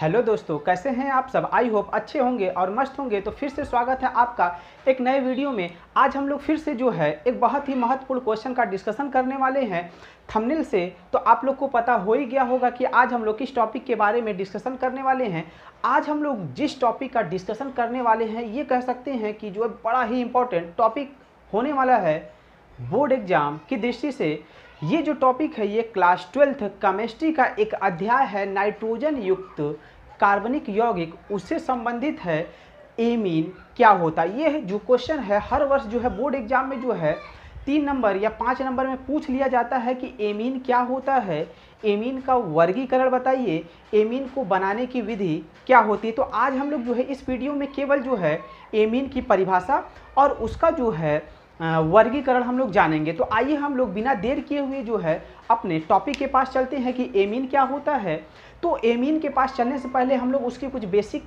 Hello दोस्तों, कैसे हैं आप सब। आई होप अच्छे होंगे और मस्त होंगे। तो फिर से स्वागत है आपका एक नए वीडियो में। आज हम लोग फिर से जो है एक बहुत ही महत्वपूर्ण क्वेश्चन का डिस्कशन करने वाले हैं। थंबनेल से तो आप लोग को पता हो ही गया होगा कि आज हम लोग किस टॉपिक के बारे में डिस्कशन करने वाले हैं। आज हम लोग जिस टॉपिक का डिस्कशन करने वाले हैं ये कह सकते हैं कि जो बड़ा ही इम्पोर्टेंट टॉपिक होने वाला है बोर्ड एग्जाम की दृष्टि से। ये जो टॉपिक है ये क्लास 12th केमिस्ट्री का एक अध्याय है, नाइट्रोजन युक्त कार्बनिक यौगिक, उससे संबंधित है। एमीन क्या होता है, ये जो क्वेश्चन है हर वर्ष जो है बोर्ड एग्जाम में जो है 3 नंबर या 5 नंबर में पूछ लिया जाता है कि एमीन क्या होता है, एमीन का वर्गीकरण बताइए, एमीन को बनाने की विधि क्या होती है। तो आज हम लोग जो है इस वीडियो में केवल जो है एमीन की परिभाषा और उसका जो है वर्गीकरण हम लोग जानेंगे। तो आइए हम लोग बिना देर किए हुए जो है अपने टॉपिक के पास चलते हैं कि एमीन क्या होता है। तो एमीन के पास चलने से पहले हम लोग उसकी कुछ बेसिक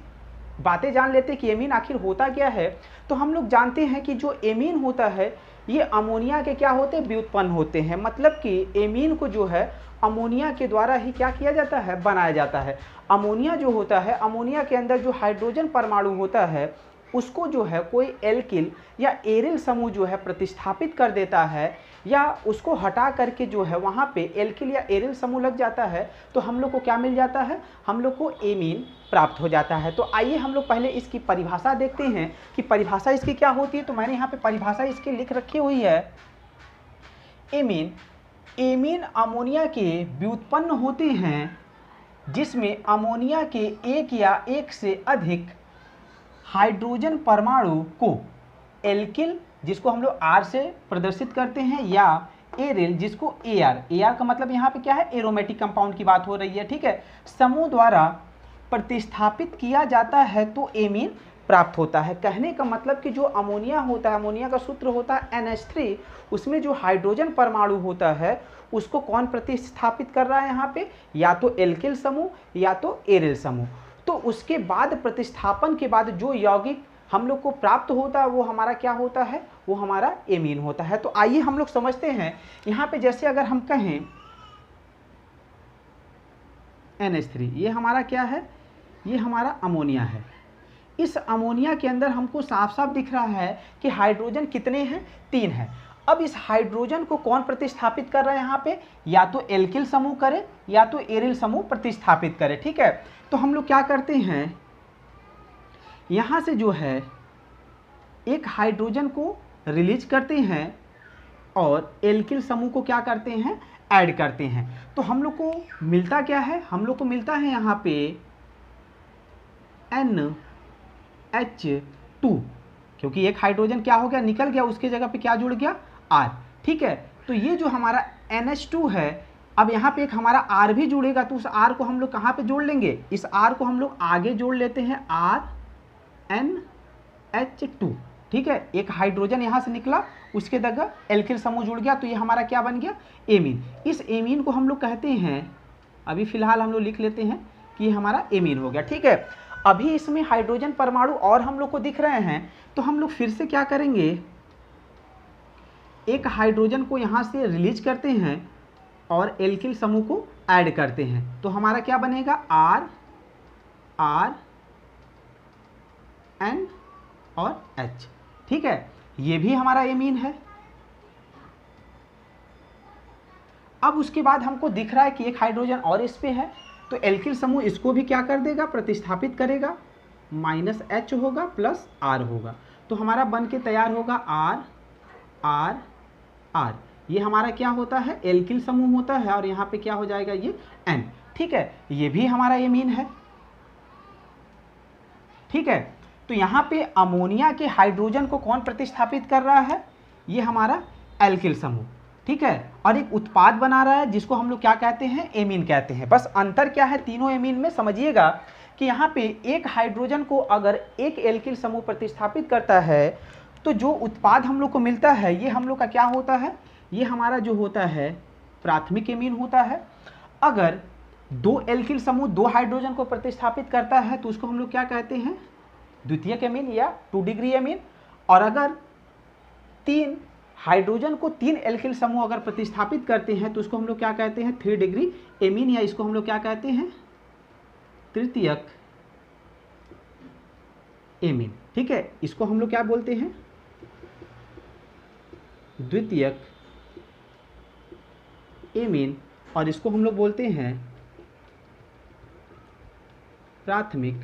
बातें जान लेते हैं कि एमीन आखिर होता क्या है। तो हम लोग जानते हैं कि जो एमीन होता है ये अमोनिया के क्या होते हैं, व्युत्पन्न होते हैं। मतलब कि एमीन को जो है अमोनिया के द्वारा ही क्या किया जाता है, बनाया जाता है। अमोनिया जो होता है, अमोनिया के अंदर जो हाइड्रोजन परमाणु होता है उसको जो है कोई एल्किल या एरिल समूह जो है प्रतिस्थापित कर देता है, या उसको हटा करके जो है वहाँ पे एल्किल या एरिल समूह लग जाता है, तो हम लोग को क्या मिल जाता है, हम लोग को एमीन प्राप्त हो जाता है। तो आइए हम लोग पहले इसकी परिभाषा देखते हैं कि परिभाषा इसकी क्या होती है। तो मैंने यहाँ पे परिभाषा इसकी लिख रखी हुई है। एमीन, एमीन अमोनिया के व्युत्पन्न होते हैं जिसमें अमोनिया के एक या एक से अधिक हाइड्रोजन परमाणु को एल्किल, जिसको हम लोग आर से प्रदर्शित करते हैं, या एरिल, जिसको एआर, एआर का मतलब यहाँ पे क्या है, एरोमेटिक कंपाउंड की बात हो रही है, ठीक है, समूह द्वारा प्रतिस्थापित किया जाता है तो एमीन प्राप्त होता है। कहने का मतलब कि जो अमोनिया होता है, अमोनिया का सूत्र होता है NH3, उसमें जो हाइड्रोजन परमाणु होता है उसको कौन प्रतिस्थापित कर रहा है यहाँ पे, या तो एल्किल समूह या तो एरिल समूह। तो उसके बाद प्रतिस्थापन के बाद जो यौगिक हम लोग को प्राप्त होता है वो हमारा क्या होता है, वो हमारा एमीन होता है। तो आइए हम लोग समझते हैं यहाँ पे। जैसे अगर हम कहें NH3, ये हमारा क्या है, ये हमारा अमोनिया है। इस अमोनिया के अंदर हमको साफ साफ दिख रहा है कि हाइड्रोजन कितने हैं, 3 हैं। अब इस हाइड्रोजन को कौन प्रतिस्थापित कर रहा है यहाँ पे, या तो एल्किल समूह करे या तो एरिल समूह प्रतिस्थापित करे, ठीक है। तो हम लोग क्या करते हैं, यहाँ से जो है एक हाइड्रोजन को रिलीज करते हैं और एल्किल समूह को क्या करते हैं, ऐड करते हैं। तो हम लोग को मिलता क्या है, हम लोग को मिलता है यहाँ पे NH2, क्योंकि एक हाइड्रोजन क्या हो गया, निकल गया, उसके जगह पे क्या जुड़ गया, R, ठीक है। तो ये जो हमारा NH2 है, अब यहाँ पे एक हमारा R भी जुड़ेगा, तो उस R को हम लोग कहाँ पे जोड़ लेंगे, इस R को हम लोग आगे जोड़ लेते हैं, RNH2, ठीक है। एक हाइड्रोजन यहाँ से निकला, उसके जगह एल्किल समूह जुड़ गया, तो ये हमारा क्या बन गया, एमीन। इस एमीन को हम लोग कहते हैं, अभी फिलहाल हम लोग लिख लेते हैं कि ये हमारा एमीन हो गया, ठीक है। अभी इसमें हाइड्रोजन परमाणु और हम लोग को दिख रहे हैं, तो हम लोग फिर से क्या करेंगे, एक हाइड्रोजन को यहाँ से रिलीज करते हैं और एल्किल समूह को ऐड करते हैं। तो हमारा क्या बनेगा, R N और H, ठीक है। ये भी हमारा एमीन है। अब उसके बाद हमको दिख रहा है कि एक हाइड्रोजन और इस पे है, तो एल्किल समूह इसको भी क्या कर देगा, प्रतिस्थापित करेगा, -H होगा प्लस R होगा, तो हमारा बन के तैयार होगा R R R। ये हमारा क्या होता है, एल्किल समूह होता है, और यहाँ पे क्या हो जाएगा, ये N, ठीक है। ये भी हमारा एमीन है, ठीक है। तो यहाँ पे अमोनिया के हाइड्रोजन को कौन प्रतिस्थापित कर रहा है, ये हमारा एल्किल समूह, ठीक है, और एक उत्पाद बना रहा है जिसको हम लोग क्या कहते हैं, एमीन कहते हैं। बस अंतर क्या है तीनों एमीन में, समझिएगा कि यहाँ पे एक हाइड्रोजन को अगर एक एल्किल समूह प्रतिस्थापित करता है तो जो उत्पाद हम लोग को मिलता है ये हम लोग का क्या होता है, ये हमारा जो होता है प्राथमिक एमीन होता है। अगर 2 एल्किल समूह 2 हाइड्रोजन को प्रतिस्थापित करता है तो उसको हम लोग क्या कहते हैं, द्वितीयक एमीन या 2 डिग्री एमीन। और अगर 3 हाइड्रोजन को 3 एल्किल समूह अगर प्रतिस्थापित करते हैं तो उसको हम लोग क्या कहते हैं, 3 डिग्री एमीन, या इसको हम लोग क्या कहते हैं, तृतीयक एमीन। ठीक है, इसको हम लोग क्या बोलते हैं, द्वितीयक एमीन, और इसको हम लोग बोलते हैं प्राथमिक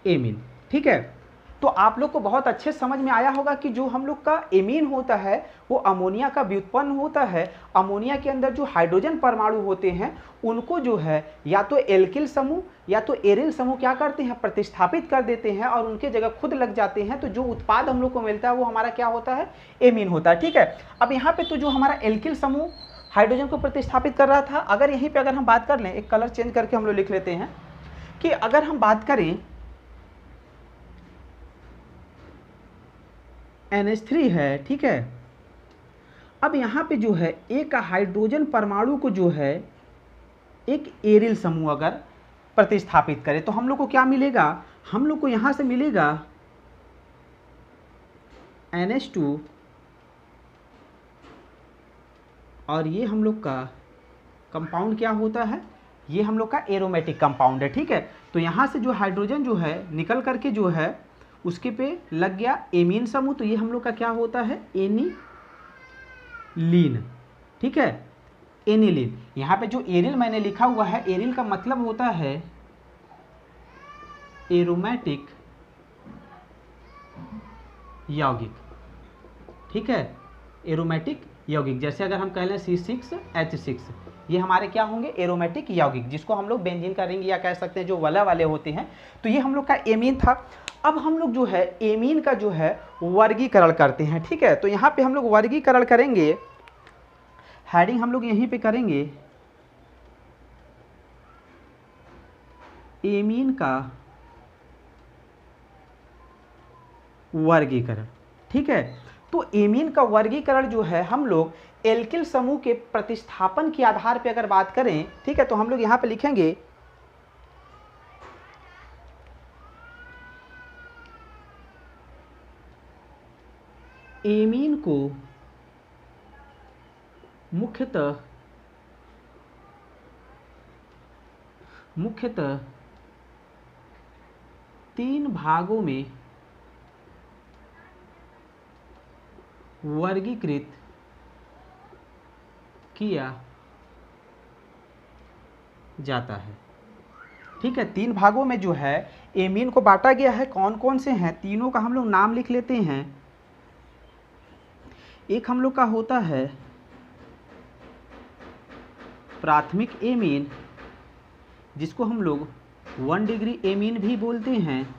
एमीन। ठीक है, तो आप लोग को बहुत अच्छे समझ में आया होगा कि जो हम लोग का एमीन होता है वो अमोनिया का व्युत्पन्न होता है। अमोनिया के अंदर जो हाइड्रोजन परमाणु होते हैं उनको जो है या तो एल्किल समूह या तो एरिल समूह क्या करते हैं, प्रतिस्थापित कर देते हैं और उनके जगह खुद लग जाते हैं। तो जो उत्पाद हम लोग को मिलता है वो हमारा क्या होता है, एमीन होता है। ठीक है, अब यहाँ पे तो जो हमारा एल्किल समूह हाइड्रोजन को प्रतिस्थापित कर रहा था, अगर यहीं पर अगर हम बात कर लें, एक कलर चेंज करके हम लोग लिख लेते हैं कि अगर हम बात करें NH3 है। ठीक है, अब यहाँ पे जो है एक हाइड्रोजन परमाणु को जो है एक एरिल समूह अगर प्रतिस्थापित करें तो हम लोग को क्या मिलेगा, हम लोग को यहाँ से मिलेगा NH2 और ये हम लोग का कंपाउंड क्या होता है, ये हम लोग का एरोमेटिक कंपाउंड है। ठीक है, तो यहाँ से जो हाइड्रोजन जो है निकल करके जो है उसके पे लग गया एमीन समूह, तो ये हम लोग का क्या होता है, एनिलीन। ठीक है, एनिलीन। यहाँ पे जो एरिल मैंने लिखा हुआ है, एरिल का मतलब होता है एरोमेटिक यौगिक। ठीक है, एरोमेटिक यौगिक, जैसे अगर हम कह लें C6H6, ये हमारे क्या होंगे, एरोमेटिक यौगिक, जिसको हम लोग बेंजीन करेंगे या कह सकते हैं जो वलय वाले होते हैं। तो ये हम लोग का एमीन था। अब हम लोग जो है एमीन का जो है वर्गीकरण करते हैं। ठीक है, तो यहाँ पे हम लोग वर्गीकरण करेंगे, हेडिंग हम लोग यहीं पे करेंगे एमीन का वर्गीकरण। ठीक है, तो एमीन का वर्गीकरण जो है हम लोग एल्किल समूह के प्रतिस्थापन के आधार पे अगर बात करें, ठीक है, तो हम लोग यहाँ पे लिखेंगे एमीन को मुख्यतः 3 भागों में वर्गीकृत किया जाता है। ठीक है, 3 भागों में जो है एमीन को बांटा गया है। कौन कौन से हैं, तीनों का हम लोग नाम लिख लेते हैं। एक हम लोग का होता है प्राथमिक एमीन, जिसको हम लोग 1 डिग्री एमीन भी बोलते हैं।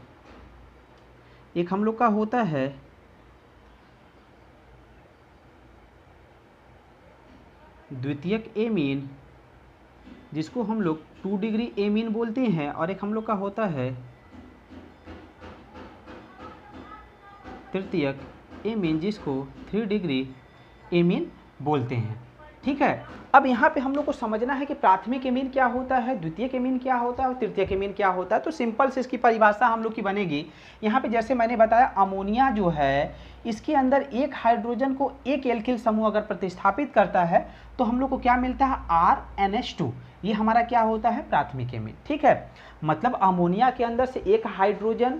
एक हम लोग का होता है द्वितीयक एमीन, जिसको हम लोग 2 डिग्री एमीन बोलते हैं। और एक हम लोग का होता है तृतीयक एमीन, जिसको 3 डिग्री एमीन बोलते हैं। ठीक है, अब यहाँ पे हम लोग को समझना है कि प्राथमिक एमीन क्या होता है, द्वितीयक एमीन क्या होता है और तृतीयक एमीन क्या होता है। तो सिंपल से इसकी परिभाषा हम लोग की बनेगी। यहाँ पे जैसे मैंने बताया, अमोनिया जो है इसके अंदर एक हाइड्रोजन को एक एल्किल समूह अगर प्रतिस्थापित करता है तो हम लोग को क्या मिलता है, RNH2। ये हमारा क्या होता है, प्राथमिक एमीन। ठीक है, मतलब अमोनिया के अंदर से एक हाइड्रोजन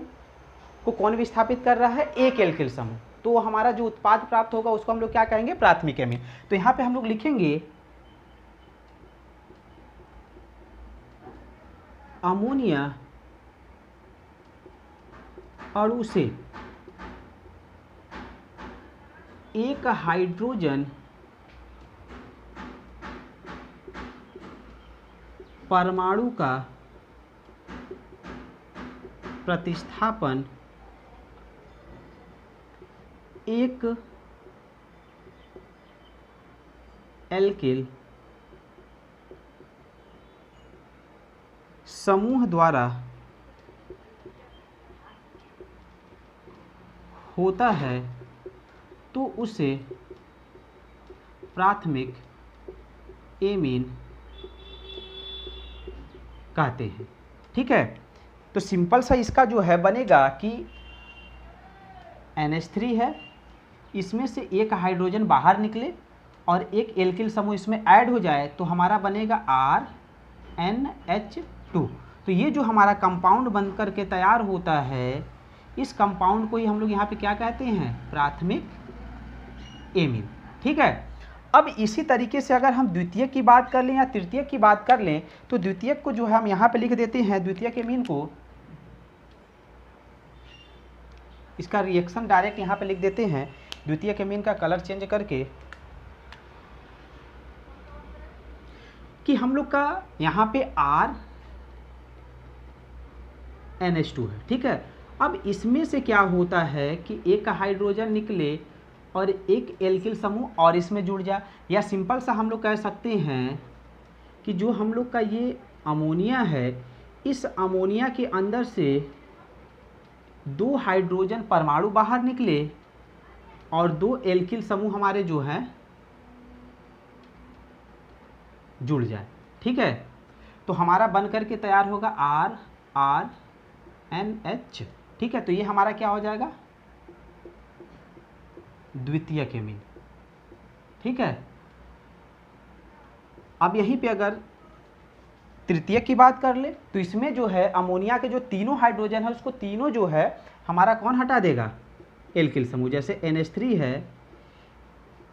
को कौन विस्थापित कर रहा है, एक एल्किल समूह, तो हमारा जो उत्पाद प्राप्त होगा उसको हम लोग क्या कहेंगे, प्राथमिक एमीन। तो यहाँ पे हम लोग लिखेंगे अमोनिया अणु से एक हाइड्रोजन परमाणु का प्रतिस्थापन एक एल्किल समूह द्वारा होता है तो उसे प्राथमिक एमीन कहते हैं। ठीक है, तो सिंपल सा इसका जो है बनेगा कि NH3 है, इसमें से एक हाइड्रोजन बाहर निकले और एक एल्किल समूह इसमें ऐड हो जाए तो हमारा बनेगा RNH2। तो ये जो हमारा कंपाउंड बन करके तैयार होता है, इस कंपाउंड को ही हम लोग यहाँ पे क्या कहते हैं, प्राथमिक एमीन। ठीक है। अब इसी तरीके से अगर हम द्वितीयक की बात कर लें या तृतीयक की बात कर लें, तो द्वितीयक को जो है हम यहाँ पे लिख देते हैं, द्वितीयक एमीन को, इसका रिएक्शन डायरेक्ट यहाँ पे लिख देते हैं, द्वितीयक एमीन का कलर चेंज करके, कि हम लोग का यहाँ पे RNH2 है। ठीक है। अब इसमें से क्या होता है कि एक हाइड्रोजन निकले और एक एल्किल समूह और इसमें जुड़ जाए, या सिंपल सा हम लोग कह सकते हैं कि जो हम लोग का ये अमोनिया है, इस अमोनिया के अंदर से 2 हाइड्रोजन परमाणु बाहर निकले और 2 एल्किल समूह हमारे जो हैं जुड़ जाए। ठीक है। तो हमारा बन करके तैयार होगा RNH। ठीक है। तो ये हमारा क्या हो जाएगा, द्वितीयक एमीन। ठीक है। अब यहीं पे अगर तृतीयक की बात कर ले, तो इसमें जो है अमोनिया के जो तीनों हाइड्रोजन है, उसको तीनों जो है हमारा कौन हटा देगा, एल्किल समूह। जैसे NH3 है,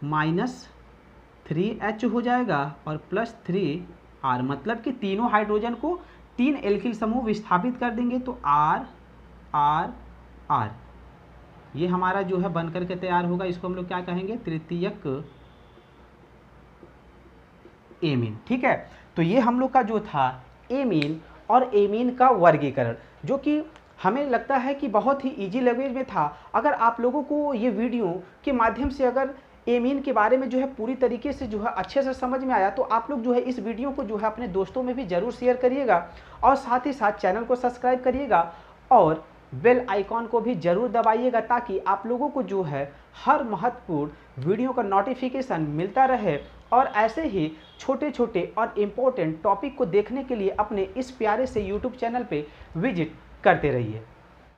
-3H हो जाएगा और +3R, मतलब कि तीनों हाइड्रोजन को 3 एल्किल समूह विस्थापित कर देंगे, तो R ये हमारा जो है बन करके तैयार होगा। इसको हम लोग क्या कहेंगे, तृतीयक एमीन। ठीक है। तो ये हम लोग का जो था एमीन और एमीन का वर्गीकरण, जो कि हमें लगता है कि बहुत ही इजी लैंग्वेज में था। अगर आप लोगों को ये वीडियो के माध्यम से अगर एमीन के बारे में जो है पूरी तरीके से जो है अच्छे से समझ में आया, तो आप लोग जो है इस वीडियो को जो है अपने दोस्तों में भी ज़रूर शेयर करिएगा, और साथ ही साथ चैनल को सब्सक्राइब करिएगा और बेल आइकॉन को भी ज़रूर दबाइएगा, ताकि आप लोगों को जो है हर महत्वपूर्ण वीडियो का नोटिफिकेशन मिलता रहे, और ऐसे ही छोटे छोटे और इम्पोर्टेंट टॉपिक को देखने के लिए अपने इस प्यारे से यूट्यूब चैनल पे विजिट करते रहिए।